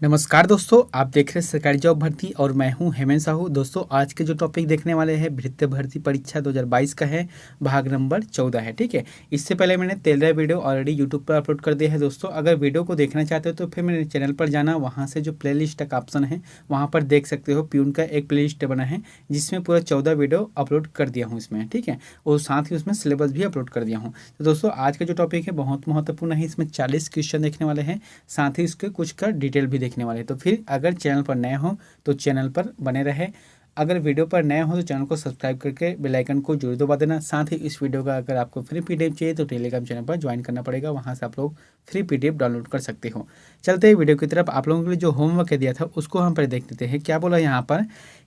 नमस्कार दोस्तों, आप देख रहे हैं सरकारी जॉब भर्ती और मैं हूं हेमंत साहू। दोस्तों, आज के जो टॉपिक देखने वाले हैं भृत्य भर्ती परीक्षा 2022 का है, भाग नंबर 14 है। ठीक है, इससे पहले मैंने 13 वीडियो ऑलरेडी यूट्यूब पर अपलोड कर दिया है। दोस्तों, अगर वीडियो को देखना चाहते हो तो फिर मेरे चैनल पर जाना, वहाँ से जो प्ले लिस्ट का ऑप्शन है वहाँ पर देख सकते हो। प्यून का एक प्ले लिस्ट बना है जिसमें पूरा 14 वीडियो अपलोड कर दिया हूँ इसमें। ठीक है, और साथ ही उसमें सिलेबस भी अपलोड कर दिया हूँ। तो दोस्तों, आज का जो टॉपिक है बहुत महत्वपूर्ण है। इसमें 40 क्वेश्चन देखने वाले हैं, साथ ही इसके कुछ का डिटेल भी देखने वाले हैं। तो फिर अगर चैनल पर नए हो तो चैनल पर बने रहे, अगर वीडियो पर नए हो तो चैनल को सब्सक्राइब करके बेल आइकन को जरूर दबा देना। साथ ही इस वीडियो का अगर आपको फ्री पीडीएफ चाहिए तो टेलीग्राम चैनल पर ज्वाइन करना पड़ेगा, वहां से आप लोग फ्री पीडीएफ डाउनलोड कर सकते हो। चलते हैं वीडियो की तरफ। आप लोगों के लिए जो होमवर्क दिया था उसको हम पर देख लेते हैं। क्या बोला यहाँ पर,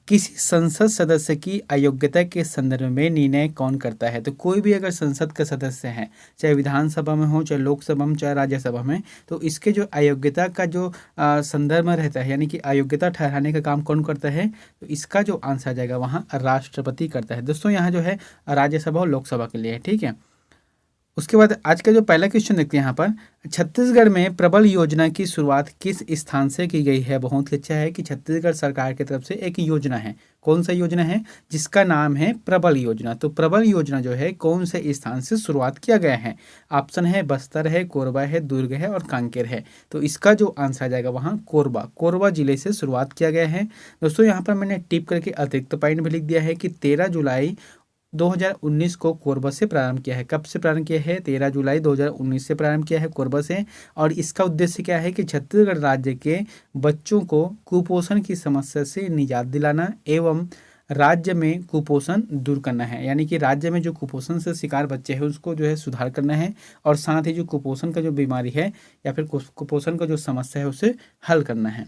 किसी संसद सदस्य की अयोग्यता के संदर्भ में निर्णय कौन करता है। तो कोई भी अगर संसद का सदस्य है, चाहे विधानसभा में हो, चाहे लोकसभा में, चाहे राज्यसभा में, तो इसके जो अयोग्यता का जो संदर्भ में रहता है, यानी कि अयोग्यता ठहराने का काम कौन करता है, तो इसका जो आंसर आ जाएगा वहाँ राष्ट्रपति करता है। दोस्तों, यहाँ जो है राज्यसभा और लोकसभा के लिए है। ठीक है, उसके बाद आज का जो पहला क्वेश्चन देखते हैं यहाँ पर, छत्तीसगढ़ में प्रबल योजना की शुरुआत किस स्थान से की गई है। बहुत ही अच्छा है कि छत्तीसगढ़ सरकार की तरफ से एक योजना है। कौन सा योजना है, जिसका नाम है प्रबल योजना। तो प्रबल योजना जो है कौन से स्थान से शुरुआत किया गया है। ऑप्शन है बस्तर है, कोरबा है, दुर्ग है और कांकेर है। तो इसका जो आंसर आ जाएगा वहाँ कोरबा जिले से शुरुआत किया गया है। दोस्तों, यहाँ पर मैंने टिप करके अतिरिक्त पॉइंट भी लिख दिया है कि 13 जुलाई 2019 को कोरबा से प्रारंभ किया है। कब से प्रारंभ किया है, 13 जुलाई 2019 से प्रारंभ किया है कोरबा से। और इसका उद्देश्य क्या है कि छत्तीसगढ़ राज्य के बच्चों को कुपोषण की समस्या से निजात दिलाना एवं राज्य में कुपोषण दूर करना है। यानी कि राज्य में जो कुपोषण से शिकार बच्चे हैं उसको जो है सुधार करना है, और साथ ही जो कुपोषण का जो बीमारी है या फिर कुपोषण का जो समस्या है उसे हल करना है।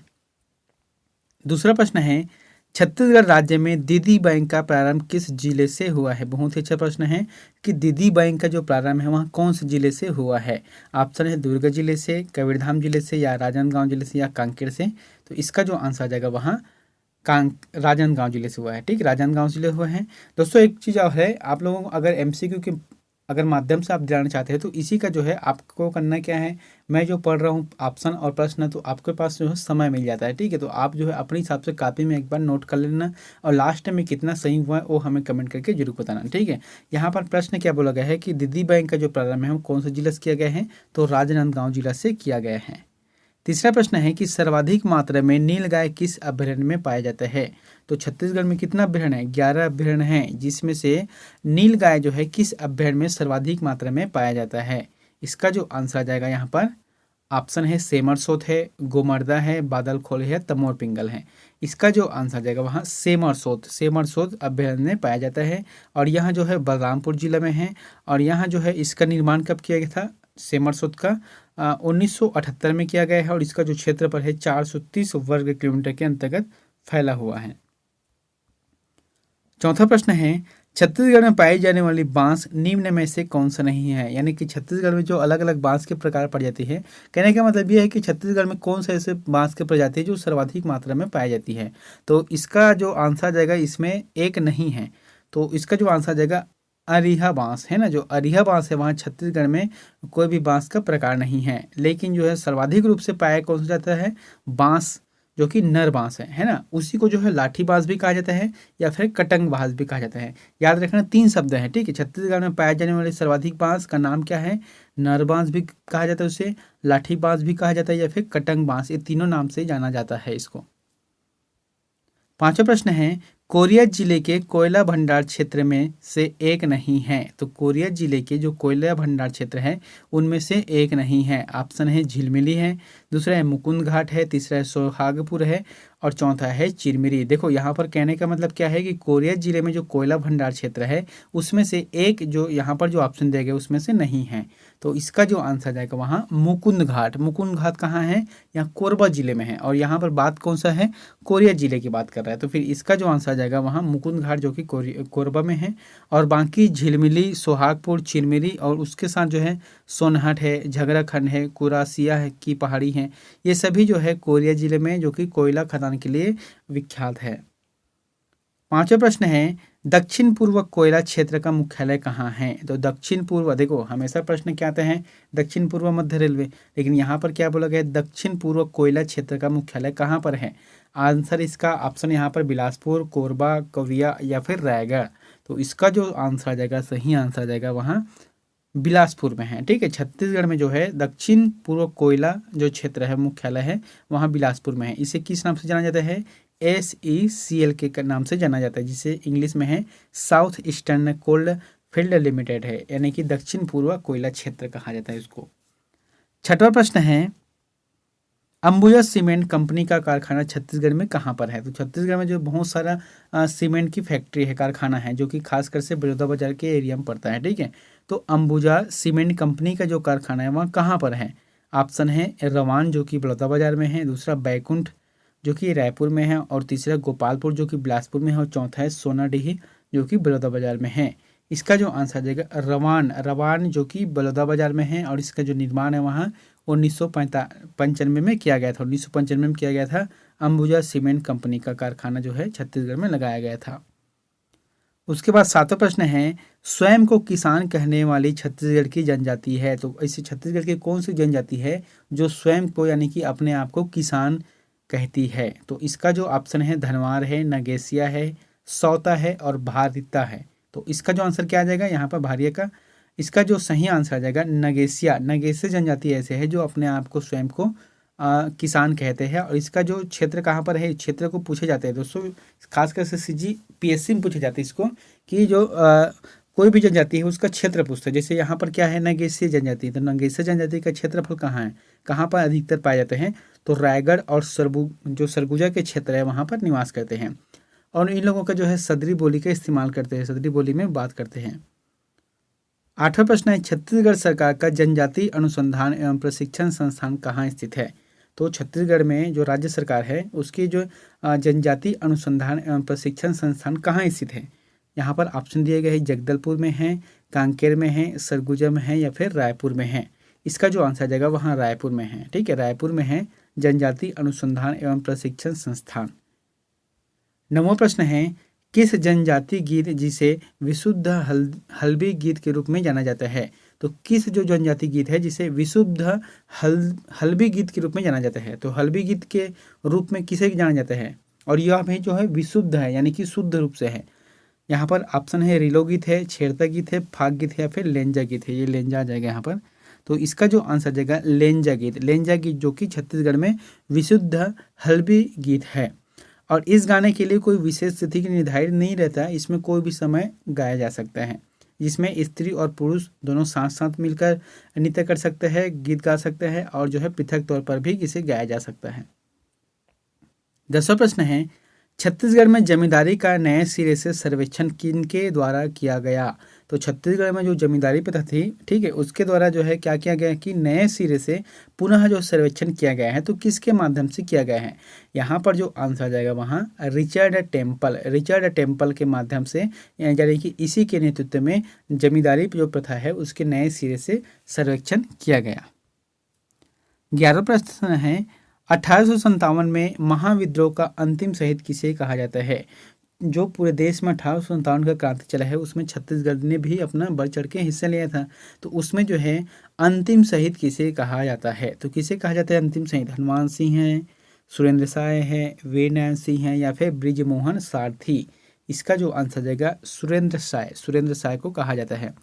दूसरा प्रश्न है, छत्तीसगढ़ राज्य में दीदी बैंक का प्रारंभ किस जिले से हुआ है। बहुत ही अच्छा प्रश्न है कि दीदी बैंक का जो प्रारंभ है वहाँ कौन से जिले से हुआ है। ऑप्शन है दुर्ग जिले से, कबीरधाम जिले से, या राजनांदगांव जिले से, या कांकेर से। तो इसका जो आंसर आ जाएगा वहाँ राजनांदगांव जिले से हुआ है। ठीक, राजनांदगांव जिले हुआ है। दोस्तों, एक चीज़ और है, आप लोगों को अगर एमसीक्यू के अगर माध्यम से आप जानना चाहते हैं तो इसी का जो है आपको करना क्या है, मैं जो पढ़ रहा हूँ ऑप्शन और प्रश्न, तो आपके पास जो है समय मिल जाता है। ठीक है, तो आप जो है अपने हिसाब से कॉपी में एक बार नोट कर लेना, और लास्ट में कितना सही हुआ है वो हमें कमेंट करके जरूर बताना। ठीक है, यहाँ पर प्रश्न क्या बोला गया है कि दीदी बैंक का जो प्रारंभ है वो कौन से जिले से किया गया है, तो राजनांदगांव जिला से किया गया है। तीसरा प्रश्न है कि सर्वाधिक मात्रा में नीलगाय किस अभयारण्य में पाया जाता है। तो छत्तीसगढ़ में कितना अभयारण्य है, 11 अभयारण्य है, जिसमें से नीलगाय जो है किस अभयारण्य में सर्वाधिक मात्रा में पाया जाता है। इसका जो आंसर आ जाएगा यहाँ पर ऑप्शन है सेमरसोत है, गोमर्दा है, बादलखोल है, तमोर पिंगल है। इसका जो आंसर आ जाएगा वहाँ सेमरसोत अभयारण्य में पाया जाता है, और यहाँ जो है बलरामपुर जिला में है। और यहाँ जो है इसका निर्माण कब किया गया था, सेमरसोत का 1978 में किया गया है, और इसका जो क्षेत्रफल है 430 वर्ग किलोमीटर के अंतर्गत फैला हुआ है। चौथा प्रश्न है, छत्तीसगढ़ में पाई जाने वाली बांस निम्न में से कौन सा नहीं है। यानी कि छत्तीसगढ़ में जो अलग अलग बांस के प्रकार पड़ जाती है, कहने का मतलब यह है कि छत्तीसगढ़ में कौन सा ऐसे बांस के प्रजाति है जो सर्वाधिक मात्रा में पाई जाती है। तो इसका जो आंसर आ जाएगा इसमें एक नहीं है, तो इसका जो आंसर आ जाएगा अरिहा बांस है ना। जो अरिहा बांस है वहाँ छत्तीसगढ़ में कोई भी बांस का प्रकार नहीं है, लेकिन जो है सर्वाधिक रूप से पाया कौन सा जाता है, बांस जो कि नर बांस है ना। उसी को जो है लाठी बांस भी कहा जाता है या फिर कटंग बांस भी कहा जाता है। याद रखना 3 शब्द हैं। ठीक है, छत्तीसगढ़ में पाए जाने वाले सर्वाधिक बांस का नाम क्या है, नर बांस भी कहा जाता है उसे, लाठी बांस भी कहा जाता है, या फिर कटंग बांस। ये तीनों नाम से जाना जाता है इसको। पांचवा प्रश्न है, कोरिया जिले के कोयला भंडार क्षेत्र में से एक नहीं है। तो कोरिया जिले के जो कोयला भंडार क्षेत्र है उनमें से एक नहीं है। ऑप्शन है झिलमिली है, दूसरा है मुकुंद घाट है, तीसरा है सोहागपुर है, और चौथा है चिरमिरी। देखो, यहाँ पर कहने का मतलब क्या है कि कोरिया जिले में जो कोयला भंडार क्षेत्र है उसमें से एक जो यहाँ पर जो ऑप्शन दिया गया उसमें से नहीं है। तो इसका जो आंसर जाएगा वहाँ मुकुंद घाट कहाँ है, यहाँ कोरबा जिले में है, और यहाँ पर बात कौन सा है, कोरिया जिले की बात कर रहा है। तो फिर इसका जो आंसर जाएगा वहाँ मुकुंद घाट जो कि कोरबा में है। और बाकी झिलमिली, सोहागपुर, चिरमिरी और उसके साथ जो है सोनहट है, झगराखंड है, कुरासिया है की पहाड़ी है, ये सभी जो है कोरिया जिले में जो कि कोयला खदान के लिए विख्यात है। पांचवा प्रश्न है दक्षिण पूर्व कोयला क्षेत्र का मुख्यालय कहाँ है। तो दक्षिण पूर्व, देखो हमेशा प्रश्न क्या आते हैं दक्षिण पूर्व मध्य रेलवे, लेकिन यहाँ पर क्या बोला गया दक्षिण पूर्व कोयला क्षेत्र का मुख्यालय कहाँ पर है। आंसर इसका ऑप्शन यहाँ पर बिलासपुर, कोरबा, कविया या फिर रायगढ़। तो इसका जो आंसर आ जाएगा, सही आंसर आ जाएगा वहाँ बिलासपुर में है। ठीक है, छत्तीसगढ़ में जो है दक्षिण पूर्व कोयला जो क्षेत्र है मुख्यालय है वहाँ बिलासपुर में है। इसे किस नाम से जाना जाता है, SECL के नाम से जाना जाता है, जिसे इंग्लिश में है south eastern cold field limited है, यानी कि दक्षिण पूर्व कोयला क्षेत्र कहा जाता है इसको। छठवां प्रश्न है अंबुजा सीमेंट कंपनी का कारखाना छत्तीसगढ़ में कहाँ पर है। तो छत्तीसगढ़ में जो बहुत सारा सीमेंट की फैक्ट्री है, कारखाना है, जो कि खासकर से बलौदाबाजार के एरिया में पड़ता है। ठीक है, तो अंबुजा सीमेंट कंपनी का जो कारखाना है वहाँ कहाँ पर है। ऑप्शन है रवान जो कि बलौदाबाजार में है, दूसरा बैकुंठ जो कि रायपुर में है, और तीसरा गोपालपुर जो कि बिलासपुर में है, और चौथा है सोनाडीही जो कि बलौदाबाजार में है। इसका जो आंसर आ जाएगा रवान, रवान जो कि बलौदाबाजार में है, और इसका जो निर्माण है वहाँ 1995 में किया गया था। 1995 में किया गया था। अंबुजा सीमेंट कंपनी का कारखाना जो है छत्तीसगढ़ में लगाया गया था। उसके बाद सातवां प्रश्न है स्वयं को किसान कहने वाली छत्तीसगढ़ की जनजाति है। तो ऐसी छत्तीसगढ़ की कौन सी जनजाति है जो स्वयं को यानी कि अपने आप को किसान कहती है। तो इसका जो ऑप्शन है धनवार है, नगेसिया है, सौता है और भारिता है। तो इसका जो आंसर क्या आ जाएगा यहाँ पर भारिया का, इसका जो सही आंसर आ जाएगा नगेसिया। नगेसिया जनजाति ऐसे है जो अपने आप को स्वयं को किसान कहते हैं। और इसका जो क्षेत्र कहाँ पर है, क्षेत्र को पूछे जाते हैं दोस्तों, खासकर से CGPSC में पूछे जाते हैं इसको, कि जो कोई भी जनजाति है उसका क्षेत्र पूछते हैं। जैसे यहाँ पर क्या है नगेसिया जनजाति, तो नगेसिया जनजाति का क्षेत्रफल कहाँ है, कहाँ पर अधिकतर पाए जाते हैं, तो रायगढ़ और सरगुजा के क्षेत्र है वहाँ पर निवास करते हैं। और इन लोगों का जो है सदरी बोली का इस्तेमाल करते हैं, सदरी बोली में बात करते हैं। आठवां प्रश्न है छत्तीसगढ़ सरकार का जनजाति अनुसंधान एवं प्रशिक्षण संस्थान कहाँ स्थित है। तो छत्तीसगढ़ में जो राज्य सरकार है उसकी जो जनजाति अनुसंधान एवं प्रशिक्षण संस्थान कहाँ स्थित है। यहाँ पर ऑप्शन दिए गए हैं जगदलपुर में है, कांकेर में है, सरगुजा में है या फिर रायपुर में है। इसका जो आंसर आ जाएगा वहाँ रायपुर में है। ठीक है, रायपुर में है जनजाति अनुसंधान एवं प्रशिक्षण संस्थान। नौवां प्रश्न है किस जनजाति गीत जिसे विशुद्ध हल्बी गीत के रूप में जाना जाता है। तो किस जो जनजाति गीत है जिसे विशुद्ध हल्बी गीत के रूप में जाना जाता है। तो हल्बी गीत के रूप में किसे जाना जाता है, और यह भी जो है विशुद्ध है यानी कि शुद्ध रूप से है। यहाँ पर ऑप्शन है रिलो गीत है, छेड़ता गीत है, फाग गीत है या फिर लेंजा गीत है। ये लेंजा आ जाएगा यहाँ पर। तो इसका जो आंसर जाएगा लेंजा गीत। लेंजा गीत जो कि छत्तीसगढ़ में विशुद्ध हल्बी गीत है। और इस गाने के लिए कोई विशेष तिथि की निर्धारित नहीं रहता है, इसमें कोई भी समय गाया जा सकता है, जिसमें स्त्री और पुरुष दोनों साथ साथ मिलकर नृत्य कर सकते हैं, गीत गा सकते हैं, और जो है पृथक तौर पर भी इसे गाया जा सकता है। 10वां प्रश्न है छत्तीसगढ़ में जमींदारी का नए सिरे से सर्वेक्षण किनके द्वारा किया गया। तो छत्तीसगढ़ में जो जमींदारी प्रथा थी, ठीक है, उसके द्वारा जो है क्या किया गया कि नए सिरे से पुनः जो सर्वेक्षण किया गया है, तो किसके माध्यम से किया गया है। यहाँ पर जो आंसर आ जाएगा वहाँ रिचर्ड टेम्पल के माध्यम से, यानी कि इसी के नेतृत्व में जमींदारी जो प्रथा है उसके नए सिरे से सर्वेक्षण किया गया। 11वां प्रश्न है 1857 में महाविद्रोह का अंतिम शहीद किसे कहा जाता है। जो पूरे देश में 1857 का क्रांति चला है उसमें छत्तीसगढ़ ने भी अपना बढ़ चढ़ के हिस्सा लिया था। तो उसमें जो है अंतिम शहीद किसे कहा जाता है। तो किसे कहा जाता है अंतिम शहीद, हनुमान सिंह है, सुरेंद्र साय है, वीरनारायण सिंह है या फिर बृजमोहन सारथी। इसका जो आंसर जाएगा सुरेंद्र साय को कहा जाता है।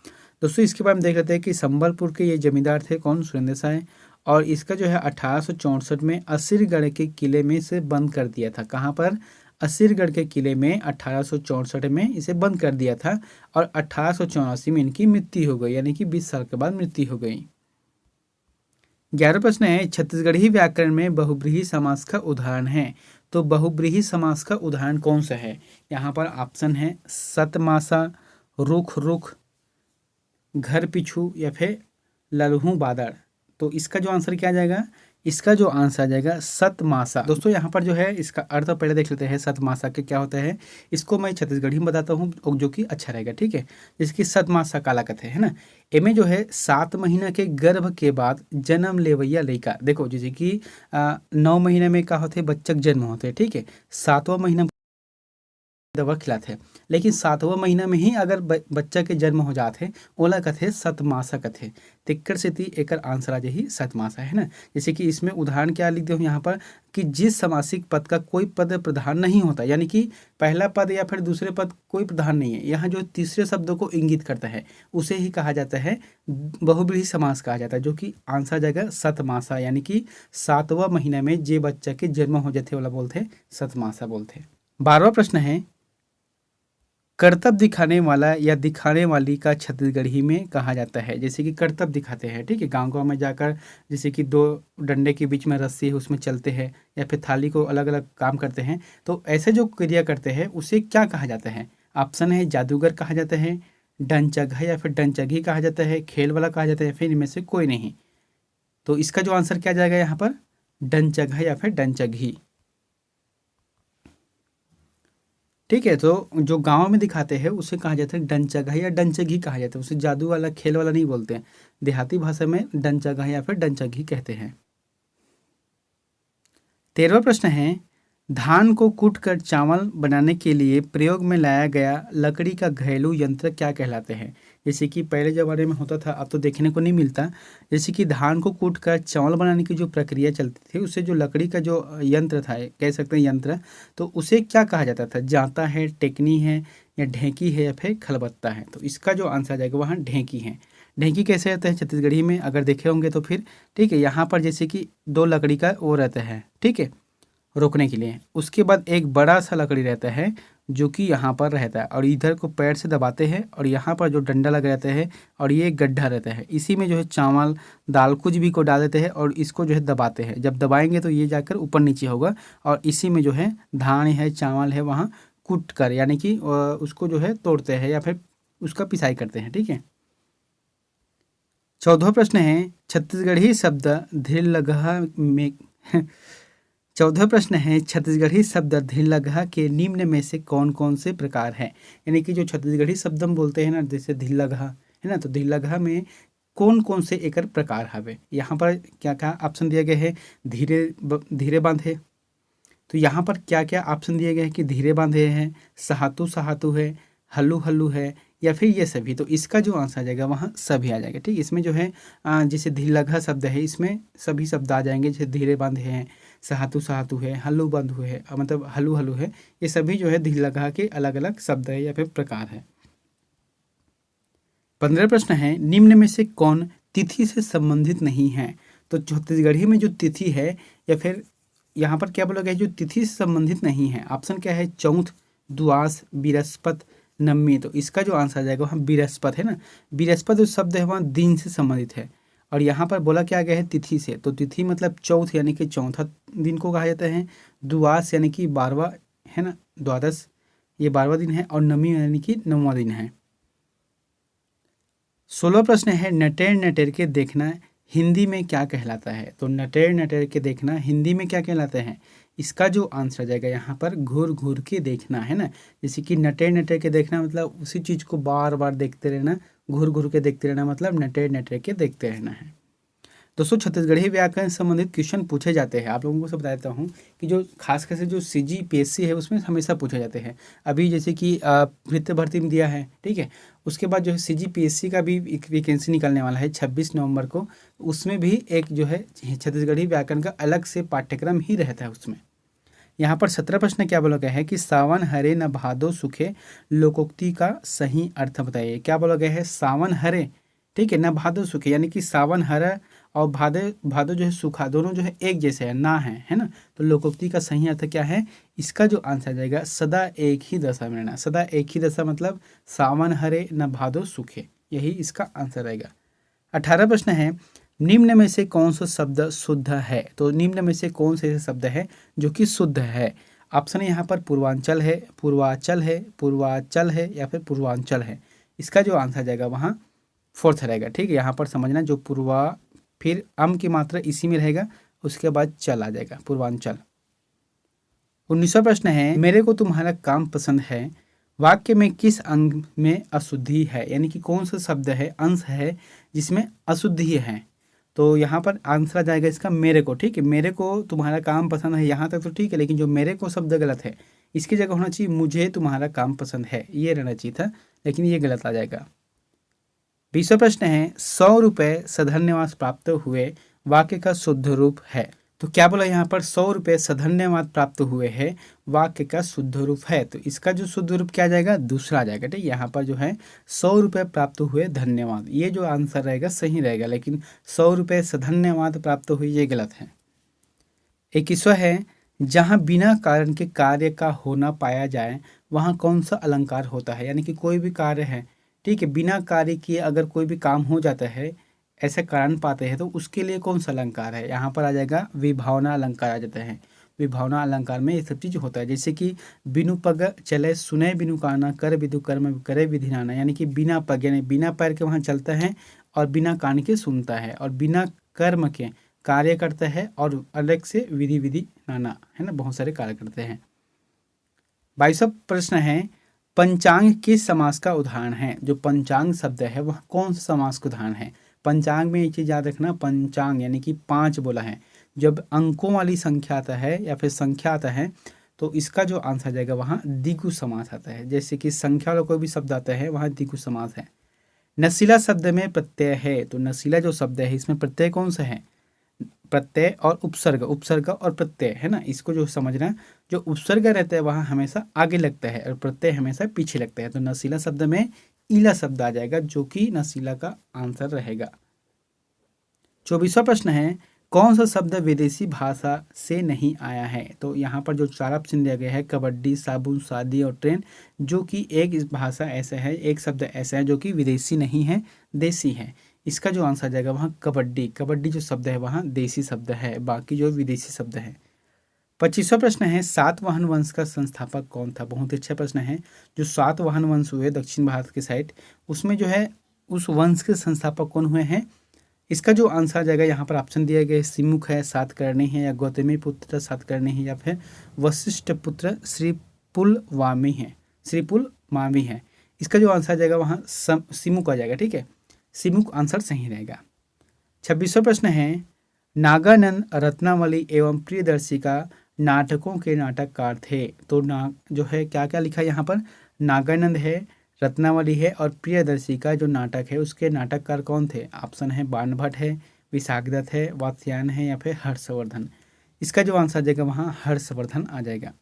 दोस्तों इसके बाद हम देख लेते हैं कि संबलपुर के ये जमींदार थे कौन, सुरेंद्र साय। और इसका जो है 1864 में असीरगढ़ के किले में इसे बंद कर दिया था। कहाँ पर, असीरगढ़ के किले में 1864 में इसे बंद कर दिया था। और 1884 में इनकी मृत्यु हो गई, यानी कि 20 साल के बाद मृत्यु हो गई। 11वां प्रश्न है छत्तीसगढ़ी व्याकरण में बहुब्रीहि समास का उदाहरण है। तो बहुब्रीहि समास का उदाहरण कौन सा है। यहाँ पर ऑप्शन है सतमासा, रुख, घर पिछू या फिर ललहू बादड़। तो इसका जो आंसर क्या आ जाएगा, इसका जो आंसर आ जाएगा सतमासा। दोस्तों यहाँ पर जो है इसका अर्थ पहले देख लेते हैं सतमासा के क्या होता है। इसको मैं छत्तीसगढ़ी में बताता हूँ जो कि अच्छा रहेगा, ठीक है। जैसे कि सतमासा काला कथे है ना, एमे जो है 7 महीना के गर्भ के बाद जन्म लेवैया लड़का। देखो जैसे कि 9 महीने में क्या होते बच्चा जन्म होते, ठीक है। 7वां महीना दवा खिलाते। लेकिन 7वां महीना में ही अगर बच्चा के जन्म हो जाते ओला कथे 7 मासा कथे। तिक्कर से एकर आंसर आ जाही 7 मासा, है ना। जैसे कि इसमें उदाहरण क्या लिख दो यहाँ पर कि जिस समासिक पद का कोई पद प्रधान नहीं होता, यानी कि पहला पद या फिर दूसरे पद कोई प्रधान नहीं है, यहाँ जो तीसरे शब्दों को इंगित करता है उसे ही कहा जाता है बहुब्रीहि समास कहा जाता है, जो कि आंसर जगह 7 मासा, यानी कि 7वां महीना में जे बच्चा के जन्म हो जाते वाला बोलते 7 मासा बोलते। 12वां प्रश्न है करतब दिखाने वाला या दिखाने वाली का छत्तीसगढ़ी में कहा जाता है। जैसे कि करतब दिखाते हैं, ठीक है, गाँव में जाकर जैसे कि 2 डंडे के बीच में रस्सी है उसमें चलते हैं या फिर थाली को अलग अलग काम करते हैं, तो ऐसे जो क्रिया करते हैं उसे क्या कहा जाता है। ऑप्शन है जादूगर कहा जाता है, डंचगहा या फिर डंचगी कहा जाता है, खेल वाला कहा जाता है, फिर इनमें से कोई नहीं। तो इसका जो आंसर क्या जाएगा यहाँ पर डंचगहा या फिर डंचगी, ठीक है। तो जो गांव में दिखाते हैं उसे कहा जाता है डंचगहा या डंचगी कहा जाता है, उसे जादू वाला खेल वाला नहीं बोलते हैं, देहाती भाषा में डंचगहा या फिर डंचगी कहते हैं। 13वां प्रश्न है धान को कूटकर चावल बनाने के लिए प्रयोग में लाया गया लकड़ी का घरेलू यंत्र क्या कहलाते हैं। जैसे कि पहले ज़माने में होता था, अब तो देखने को नहीं मिलता। जैसे कि धान को कूटकर चावल बनाने की जो प्रक्रिया चलती थी उससे जो लकड़ी का जो यंत्र था, कह सकते हैं यंत्र, तो उसे क्या कहा जाता था। जांता है, टेकनी है, या ढेंकी है, या फिर खलबत्ता है। तो इसका जो आंसर आ जाएगा वहाँ ढेंकी है। ढेंकी कैसे रहता है छत्तीसगढ़ी में अगर देखे होंगे तो फिर, ठीक है, यहाँ पर जैसे कि 2 लकड़ी का वो रहता है, ठीक है, रोकने के लिए। उसके बाद एक बड़ा सा लकड़ी रहता है जो कि यहाँ पर रहता है और इधर को पैर से दबाते हैं और यहाँ पर जो डंडा लगा रहता है और ये गड्ढा रहता है, इसी में जो है चावल दाल कुछ भी को डाल देते हैं और इसको जो है दबाते हैं। जब दबाएंगे तो ये जाकर ऊपर नीचे होगा और इसी में जो है धान है, चावल है, वहाँ कूट कर यानी कि उसको जो है तोड़ते हैं या फिर उसका पिसाई करते हैं, ठीक है। 14वां प्रश्न है छत्तीसगढ़ी शब्द धिलगहा में 14वां प्रश्न है छत्तीसगढ़ी शब्द धिलगहा के निम्न में से कौन कौन से प्रकार हैं। यानी कि जो छत्तीसगढ़ी शब्द हम बोलते हैं ना, जैसे धिलगहा है ना, तो धिलगहा में कौन कौन से एकर प्रकार हवे। यहाँ पर क्या क्या ऑप्शन दिया गया है, धीरे बांधे, तो यहाँ पर क्या क्या ऑप्शन दिए गए हैं कि धीरे बांधे हैं, सहातु सहातु है, हल्लू हल्लू है, या फिर ये सभी। तो इसका जो आंसर आ जाएगा वहाँ सभी आ जाएगा, ठीक। इसमें जो है जैसे धिलगहा शब्द है इसमें सभी शब्द आ जाएंगे, जैसे धीरे बांधे हैं, सहातु सहातु है, हल्लू बंधु है, मतलब हल्लू हल्लू है, ये सभी जो है धिलगहा के अलग अलग शब्द है या फिर प्रकार है। 15वां प्रश्न है निम्न में से कौन तिथि से संबंधित नहीं है। तो छत्तीसगढ़ी में जो तिथि है या फिर यहाँ पर क्या बोला गया है जो तिथि से संबंधित नहीं है, ऑप्शन क्या है चौथ, द्वास, बृहस्पत, नवमी। तो इसका जो आंसर आ जाएगा वहाँ बृहस्पत है ना। बृहस्पत जो शब्द है वहाँ दिन से संबंधित है और यहाँ पर बोला क्या गया है तिथि से, तो तिथि मतलब चौथ यानी कि चौथा दिन को कहा जाता है, द्वास यानी कि 12वां है ना, द्वादश ये 12वां दिन है, और नवमी यानी कि 9वां दिन है। 16वां प्रश्न है नटेर नटेर के देखना हिंदी में क्या कहलाता है। तो नटेर नटेर के देखना हिंदी में क्या कहलाता है, इसका जो आंसर आ जाएगा यहाँ पर घूर घूर के देखना है ना। जैसे कि नटेर नटेर के देखना मतलब उसी चीज़ को बार बार देखते रहना, घूर घूर के देखते रहना मतलब नटेर नटेर के देखते रहना है। दोस्तों छत्तीसगढ़ी व्याकरण से संबंधित क्वेश्चन पूछे जाते हैं। आप लोगों को सब बता देता हूँ कि जो खासकर से जो CGPSC है उसमें हमेशा पूछे जाते हैं। अभी जैसे कि भृत्य भर्ती में दिया है, ठीक है, उसके बाद जो है CGPSC का भी एक वैकेंसी निकलने वाला है 26 नवंबर को, उसमें भी एक जो है छत्तीसगढ़ी व्याकरण का अलग से पाठ्यक्रम ही रहता है उसमें। यहाँ पर 17 प्रश्न क्या बोला गया है कि सावन हरे न भादो सूखे लोकोक्ति का सही अर्थ बताइए। क्या बोला गया है सावन हरे, ठीक है, न भादो सूखे, यानी कि सावन हरा और भादो जो है सूखा दोनों जो है एक जैसे है ना, है ना। तो लोकोक्ति का सही अर्थ क्या है, इसका जो आंसर आ जाएगा सदा एक ही दशा में रहना। सदा एक ही दशा मतलब सावन हरे न भादो सूखे, यही इसका आंसर रहेगा। 18 प्रश्न है निम्न में से कौन सा शब्द शुद्ध है। तो निम्न में से कौन से शब्द है जो कि शुद्ध है। ऑप्शन यहाँ पर पूर्वांचल है, पूर्वाचल है, पूर्वाचल है, या फिर पूर्वांचल है। इसका जो आंसर आ जाएगा वहाँ फोर्थ रहेगा, ठीक है। यहाँ पर समझना जो पूर्वा फिर अम की मात्रा इसी में रहेगा, उसके बाद चल आ जाएगा पूर्वांचल। 19वां प्रश्न है मेरे को तुम्हारा काम पसंद है वाक्य में किस अंग में अशुद्धि है। यानी कि कौन सा शब्द है, अंश है जिसमें अशुद्धि है। तो यहाँ पर आंसर आ जाएगा इसका मेरे को, ठीक है। मेरे को तुम्हारा काम पसंद है यहाँ तक तो ठीक है, लेकिन जो मेरे को शब्द गलत है इसकी जगह होना चाहिए मुझे तुम्हारा काम पसंद है, ये रहना चाहिए था, लेकिन ये गलत आ जाएगा। 20वां प्रश्न है 100 रुपये सधन्यवाद प्राप्त हुए वाक्य का शुद्ध रूप है। तो क्या बोला यहाँ पर, 100 रुपये सधन्यवाद प्राप्त हुए हैं वाक्य का शुद्ध रूप है। तो इसका जो शुद्ध रूप क्या आ जाएगा, दूसरा आ जाएगा। ठीक, यहाँ पर जो है 100 रुपये प्राप्त हुए धन्यवाद, ये जो आंसर रहेगा सही रहेगा, लेकिन 100 रुपये सधन्यवाद प्राप्त हुए ये गलत है। 21वां है जहाँ बिना कारण के कार्य का होना पाया जाए वहाँ कौन सा अलंकार होता है। यानी कि कोई भी कार्य है, ठीक है, बिना कार्य किए अगर कोई भी काम हो जाता है, ऐसे कारण पाते हैं, तो उसके लिए कौन सा अलंकार है। यहाँ पर आ जाएगा विभावना अलंकार आ जाता है। विभावना अलंकार में ये सब चीज़ होता है, जैसे कि बिनु पग चले सुने बिनु काना कर विदु कर्म करे विधि नाना। यानी कि बिना पग यानी बिना पैर के वहाँ चलता है और बिना कान के सुनता है और बिना कर्म के कार्य करता है और अलग से विधि विधि नाना, है ना, बहुत सारे कार्य करते हैं। 22वां प्रश्न है पंचांग किस समास का उदाहरण है। जो पंचांग शब्द है वह कौन सा समास का उदाहरण है। पंचांग में एक चीज़ याद रखना, पंचांग यानी कि 5 बोला है। जब अंकों वाली संख्या आता है या फिर संख्या आता है तो इसका जो आंसर जाएगा वहाँ द्विगु समास आता है। जैसे कि संख्या वाला कोई भी शब्द आता है वहाँ द्विगु समास है। नशीला शब्द में प्रत्यय है, तो नशीला जो शब्द है इसमें प्रत्यय कौन सा है, प्रत्यय और उपसर्ग, उपसर्ग और प्रत्यय, है ना। इसको जो समझना, जो उपसर्ग रहता है वहाँ हमेशा आगे लगता है और प्रत्यय हमेशा पीछे लगता है। तो नशीला शब्द में ईला शब्द आ जाएगा जो कि नशीला का आंसर रहेगा। 24वां प्रश्न है कौन सा शब्द विदेशी भाषा से नहीं आया है। तो यहाँ पर जो 4 ऑप्शन दिया गया है कबड्डी, साबुन, शादी और ट्रेन, जो कि एक इस भाषा ऐसा है, एक शब्द ऐसा है जो कि विदेशी नहीं है, देसी है। इसका जो आंसर जाएगा वहाँ कबड्डी। कबड्डी जो शब्द है वहाँ देसी शब्द है, बाकी जो विदेशी शब्द है। 25वां प्रश्न है सातवाहन वंश का संस्थापक कौन था। बहुत अच्छा प्रश्न है। जो सातवाहन वंश हुए दक्षिण भारत के साइड, उसमें जो है उस वंश के संस्थापक कौन हुए हैं। इसका जो आंसर जाएगा यहाँ पर ऑप्शन दिया गया है सिमुख है, सातकर्णी है, या गौतमी पुत्र सातकर्णी है, या फिर वशिष्ठ पुत्र श्रीपुलमावी है, श्रीपुलमावी है। इसका जो आंसर जाएगा वहाँ सिमुख आ जाएगा। ठीक है, सिमुख आंसर सही रहेगा। 26वां प्रश्न है नागानंद रत्नावली एवं प्रियदर्शिका नाटकों के नाटककार थे। तो जो है क्या क्या लिखा है यहाँ पर, नागानंद है, रत्नावली है और प्रियदर्शिका जो नाटक है उसके नाटककार कौन थे। ऑप्शन है बाणभट्ट है, विशाखदत्त है, वात्स्यायन है, या फिर हर्षवर्धन। इसका जो आंसर जाएगा वहाँ हर्षवर्धन आ जाएगा।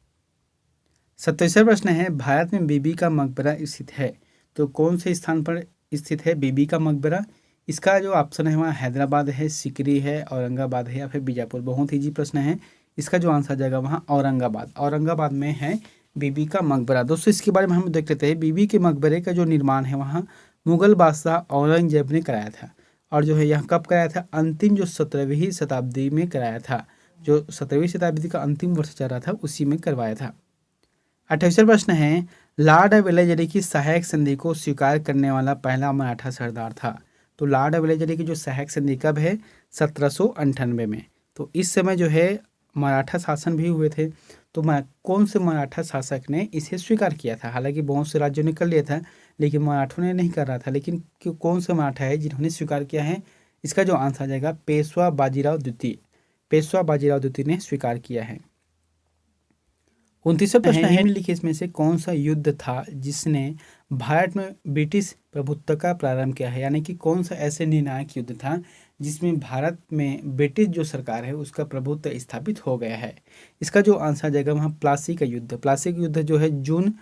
27वां प्रश्न है भारत में बीबी का मकबरा स्थित है। तो कौन से स्थान पर स्थित है बीबी का मकबरा। इसका जो ऑप्शन है वहाँ हैदराबाद है, सिकरी है, औरंगाबाद है, या फिर बीजापुर। बहुत ईजी प्रश्न है। इसका जो आंसर जाएगा वहाँ औरंगाबाद, औरंगाबाद में है बीबी का मकबरा। दोस्तों इसके बारे में हम देख लेते हैं। बीबी के मकबरे का जो निर्माण है वहाँ मुगल बादशाह औरंगजेब ने कराया था, और जो है यह कब कराया था, अंतिम जो 17वीं शताब्दी में कराया था। जो 17वीं शताब्दी का अंतिम वर्ष चल रहा था उसी में करवाया था। 28वां प्रश्न है लॉर्ड वेलेजरी की सहायक संधि को स्वीकार करने वाला पहला मराठा सरदार था। तो लॉर्ड वेलेजरी की जो सहायक संधि कब है, 1798 में। तो इस समय जो है मराठा शासन भी हुए थे। तो कौन से मराठा शासक ने इसे स्वीकार किया था। हालांकि बहुत से राज्यों ने कर लिया था लेकिन मराठों ने नहीं कर रहा था, लेकिन कौन से मराठा है जिन्होंने स्वीकार किया है। इसका जो आंसर आ जाएगा पेशवा बाजीराव द्वितीय, पेशवा बाजीराव द्वितीय ने स्वीकार किया है। 29वां प्रश्न है निम्नलिखित में से कौन सा युद्ध था जिसने भारत में ब्रिटिश प्रभुत्व का प्रारंभ किया है। यानी कि कौन सा ऐसे निर्णायक युद्ध था जिसमें भारत में ब्रिटिश जो सरकार है उसका प्रभुत्व स्थापित हो गया है। इसका जो आंसर जाएगा वहाँ प्लासी का युद्ध। प्लासी का युद्ध जो है जून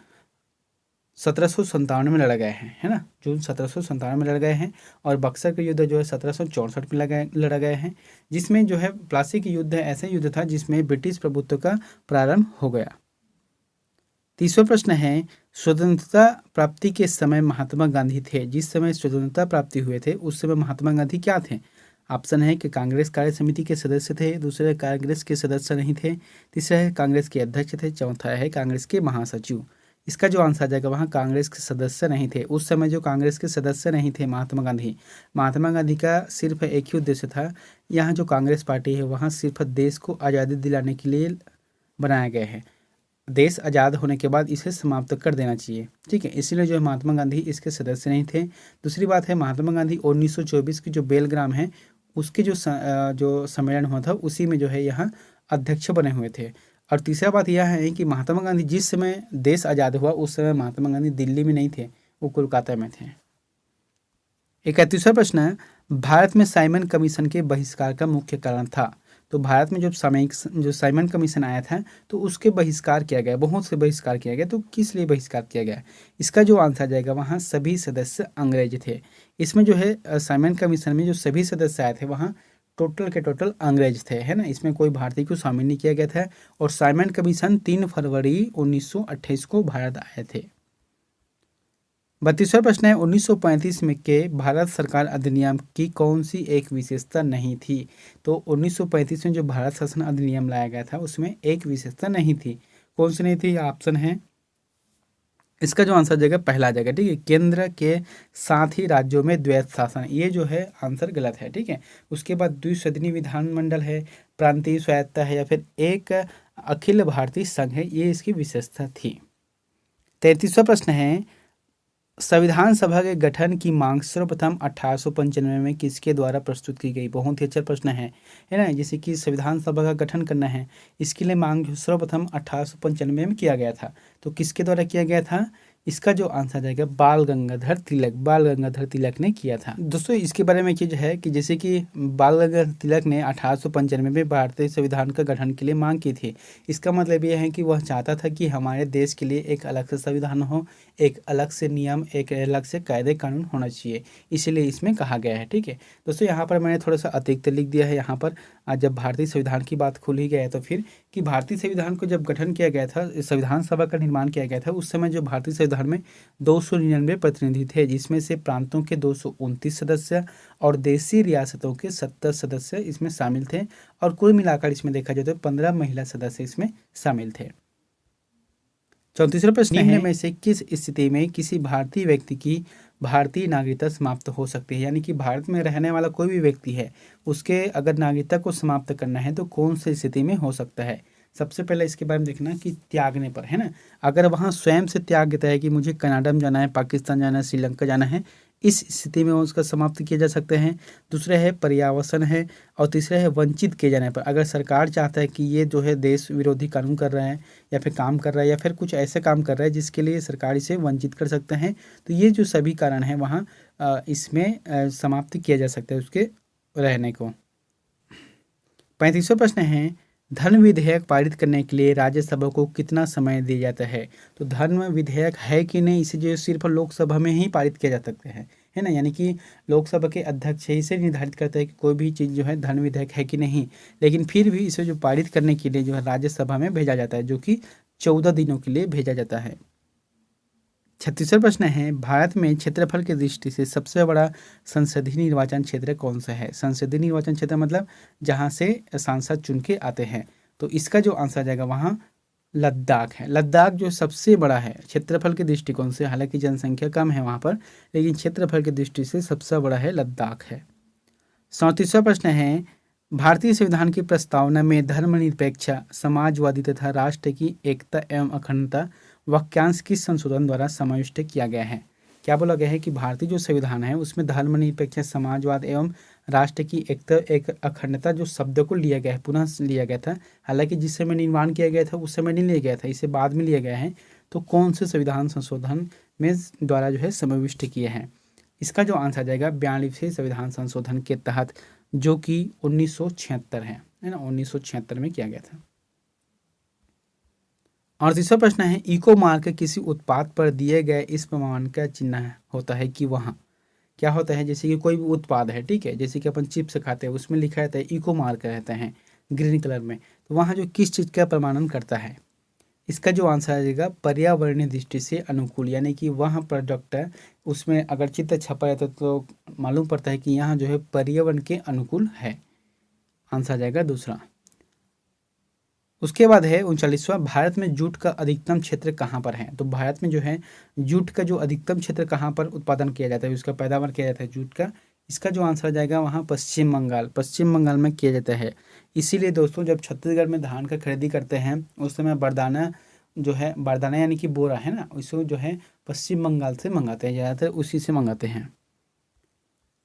1757 में लड़ा गया है ना, जून 1757 में लड़ गए हैं। और बक्सर का युद्ध जो है 1764 में लड़ा गया है, जिसमें जो है प्लासी का युद्ध ऐसा युद्ध था जिसमें ब्रिटिश प्रभुत्व का प्रारंभ हो गया। 30वां प्रश्न है स्वतंत्रता प्राप्ति के समय महात्मा गांधी थे। जिस समय स्वतंत्रता प्राप्ति हुए थे उस समय महात्मा गांधी क्या थे। ऑप्शन है कि कांग्रेस कार्य समिति के सदस्य थे, दूसरे कांग्रेस के सदस्य नहीं थे, तीसरा है कांग्रेस के अध्यक्ष थे, चौथा है कांग्रेस के महासचिव। इसका जो आंसर आ जाएगा वहाँ कांग्रेस के सदस्य नहीं थे। उस समय जो कांग्रेस के सदस्य नहीं थे महात्मा गांधी का सिर्फ एक ही उद्देश्य था। यहाँ जो कांग्रेस पार्टी है वहाँ सिर्फ देश को आज़ादी दिलाने के लिए बनाया गया है। देश आज़ाद होने के बाद इसे समाप्त कर देना चाहिए, ठीक है। इसीलिए जो है महात्मा गांधी इसके सदस्य नहीं थे। दूसरी बात है महात्मा गांधी 1924 की जो बेलग्राम है उसके जो सम्मेलन हुआ था उसी में जो है यहाँ अध्यक्ष बने हुए थे। और तीसरा बात यह है कि महात्मा गांधी जिस समय देश आज़ाद हुआ उस समय महात्मा गांधी दिल्ली में नहीं थे, वो कोलकाता में थे। 31वां प्रश्न है, भारत में साइमन कमीशन के बहिष्कार का मुख्य कारण था। तो भारत में जो साइमन कमीशन आया था तो उसके बहिष्कार किया गया, बहुत से बहिष्कार किया गया। तो किस लिए बहिष्कार किया गया? इसका जो आंसर जाएगा वहाँ सभी सदस्य अंग्रेज थे। इसमें जो है साइमन कमीशन में जो सभी सदस्य आए थे वहाँ टोटल के टोटल अंग्रेज थे, है ना। इसमें कोई भारतीय को शामिल नहीं किया गया था। और साइमन कमीशन 3 फरवरी 1928 को भारत आए थे। 32वां प्रश्न है, 1935 में के भारत सरकार अधिनियम की कौन सी एक विशेषता नहीं थी? तो 1935 में जो भारत शासन अधिनियम लाया गया था उसमें एक विशेषता नहीं थी। कौन सी नहीं थी? ऑप्शन है, इसका जो आंसर जाएगा पहला जाएगा, ठीक है, केंद्र के साथ ही राज्यों में द्वैत शासन। ये जो है आंसर गलत है, ठीक है। उसके बाद द्विसदनीय विधानमंडल है, प्रांतीय स्वायत्ता है, या फिर एक अखिल भारतीय संघ है, ये इसकी विशेषता थी। 33वां प्रश्न है, संविधान सभा के गठन की मांग सर्वप्रथम 1895 में किसके द्वारा प्रस्तुत की गई? बहुत ही अच्छा प्रश्न है ना। जैसे कि संविधान सभा का गठन करना है, इसके लिए मांग सर्वप्रथम 1895 में किया गया था। तो किसके द्वारा किया गया था? इसका जो आंसर जाएगा बाल गंगाधर तिलक ने किया था। दोस्तों इसके बारे में चीज़ है कि जैसे कि बाल गंगाधर तिलक ने 1895 में भारतीय संविधान का गठन के लिए मांग की थी। इसका मतलब यह है कि वह चाहता था कि हमारे देश के लिए एक अलग से संविधान हो, एक अलग से नियम, एक अलग से कायदे कानून होना चाहिए, इसीलिए इसमें कहा गया है, ठीक है। दोस्तों यहाँ पर मैंने थोड़ा सा अतिरिक्त लिख दिया है। यहाँ पर जब भारतीय संविधान की बात खुल ही गया तो फिर कि भारतीय संविधान को जब गठन किया गया था, संविधान सभा का निर्माण किया गया था, उस समय जो भारतीय संविधान में 299 प्रतिनिधि थे, जिसमें से प्रांतों के 229 सदस्य और देशी रियासतों के 70 सदस्य इसमें शामिल थे। और कुल मिलाकर इसमें देखा जाए तो 15 महिला सदस्य इसमें शामिल थे। 34वां प्रश्न है, निम्न में से किस स्थिति में किसी भारतीय व्यक्ति की भारतीय नागरिकता समाप्त हो सकती है? यानी कि भारत में रहने वाला कोई भी व्यक्ति है, उसके अगर नागरिकता को समाप्त करना है तो कौन सी स्थिति में हो सकता है? सबसे पहले इसके बारे में देखना कि त्यागने पर, है ना। अगर वहाँ स्वयं से त्याग देता है कि मुझे कनाडा में जाना है, पाकिस्तान जाना है, श्रीलंका जाना है, इस स्थिति में उसका समाप्त किया जा सकते हैं। दूसरा है पर्यावसन है, और तीसरा है वंचित किए जाने पर। अगर सरकार चाहता है कि ये जो है देश विरोधी कानून कर रहा है या फिर काम कर रहा है या फिर कुछ ऐसे काम कर रहा है जिसके लिए सरकार इसे वंचित कर सकते हैं, तो ये जो सभी कारण हैं वहाँ इसमें समाप्त किया जा सकता है उसके रहने को। 35वां प्रश्न है, धर्म विधेयक पारित करने के लिए राज्यसभा को कितना समय दिया जाता है? तो धर्म विधेयक है कि नहीं, इसे जो सिर्फ लोकसभा में ही पारित किया जा सकते हैं, है ना। यानी कि लोकसभा के अध्यक्ष ही से निर्धारित करते हैं कि कोई भी चीज़ जो है धर्म विधेयक है कि नहीं, लेकिन फिर भी इसे जो पारित करने के लिए जो है राज्यसभा में भेजा जाता है, जो कि 14 दिनों के लिए भेजा जाता है। 36वां प्रश्न है, भारत में क्षेत्रफल की दृष्टि से सबसे बड़ा संसदीय निर्वाचन क्षेत्र कौन सा है? संसदीय निर्वाचन क्षेत्र मतलब जहाँ से सांसद चुन के आते हैं। तो इसका जो आंसर जाएगा वहाँ लद्दाख है। लद्दाख जो सबसे बड़ा है क्षेत्रफल के दृष्टिकोण से, हालांकि जनसंख्या कम है वहाँ पर, लेकिन क्षेत्रफल की दृष्टि से सबसे बड़ा है लद्दाख है। 37वां प्रश्न है, भारतीय संविधान की प्रस्तावना में धर्मनिरपेक्ष, समाजवादी तथा राष्ट्र की एकता एवं अखंडता वाक्यांश किस संशोधन द्वारा समाविष्ट किया गया है? क्या बोला गया है कि भारतीय जो संविधान है उसमें धर्मनिरपेक्ष, समाजवाद एवं राष्ट्र की एकता एक अखंडता जो शब्द को लिया गया है, पुनः लिया गया था। हालांकि जिस समय निर्माण किया गया था उस समय नहीं लिया गया था, इसे बाद में लिया गया है। तो कौन से संविधान संशोधन में द्वारा जो है समाविष्ट किए हैं? इसका जो आंसर जाएगा 42वें संविधान संशोधन के तहत, जो कि 1976 है ना, 1976 में किया गया था। और तीसरा प्रश्न है, इको मार्क किसी उत्पाद पर दिए गए इस प्रमाण का चिन्ह होता है कि वहाँ क्या होता है? जैसे कि कोई भी उत्पाद है, ठीक है, जैसे कि अपन चिप्स खाते हैं, उसमें लिखा रहता है इको मार्क रहते हैं ग्रीन कलर में, तो वहाँ जो किस चीज़ का प्रमाणन करता है? इसका जो आंसर आएगा पर्यावरणीय दृष्टि से अनुकूल, यानी कि वह प्रोडक्ट है उसमें अगर चित्र छपा रहता तो मालूम पड़ता है कि यहाँ जो है पर्यावरण के अनुकूल है। आंसर जाएगा दूसरा। उसके बाद है 39वां, भारत में जूट का अधिकतम क्षेत्र कहाँ पर है? तो भारत में जो है जूट का जो अधिकतम क्षेत्र कहाँ पर उत्पादन किया जाता है, उसका पैदावार किया जाता है जूट का, इसका जो आंसर जाएगा वहाँ पश्चिम बंगाल में किया जाता है। इसीलिए दोस्तों जब छत्तीसगढ़ में धान का खरीदी करते हैं उस समय बारदाना जो है, बारदाना यानी कि बोरा है ना, उसको जो है पश्चिम बंगाल से मंगाते हैं, ज़्यादातर उसी से मंगाते हैं।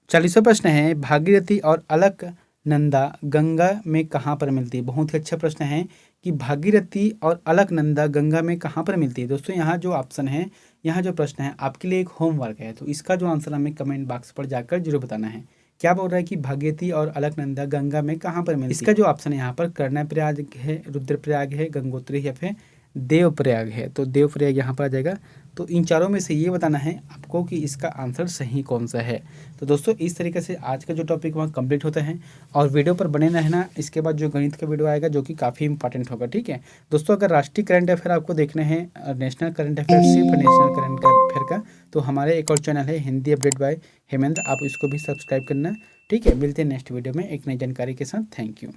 40वां प्रश्न है, भागीरथी और अलक नंदा गंगा में कहाँ पर मिलती है? बहुत ही अच्छा प्रश्न है कि भागीरथी और अलकनंदा गंगा में कहाँ पर मिलती है। दोस्तों यहाँ जो ऑप्शन है, यहाँ जो प्रश्न है आपके लिए एक होमवर्क है, तो इसका जो आंसर हमें कमेंट बॉक्स पर जाकर जरूर बताना है। क्या बोल रहा है कि भागीरथी और अलकनंदा गंगा में कहाँ पर मिलती है? इसका जो ऑप्शन है यहाँ पर कर्णप्रयाग है, रुद्रप्रयाग है, गंगोत्री या फिर देवप्रयाग है। तो देवप्रयाग यहाँ पर आ जाएगा। तो इन चारों में से ये बताना है आपको कि इसका आंसर सही कौन सा है। तो दोस्तों इस तरीके से आज का जो टॉपिक वहाँ कंप्लीट होता है, और वीडियो पर बने रहना। इसके बाद जो गणित का वीडियो आएगा जो कि काफ़ी इंपॉर्टेंट होगा, ठीक है दोस्तों। अगर राष्ट्रीय करंट अफेयर आपको देखने हैं, नेशनल करंट अफेयर, सिर्फ नेशनल करंट अफेयर का, तो हमारे एक और चैनल है हिंदी अपडेट बाय हेमेंद्र, आप इसको भी सब्सक्राइब करना, ठीक है। मिलते हैं नेक्स्ट वीडियो में एक नई जानकारी के साथ। Thank you.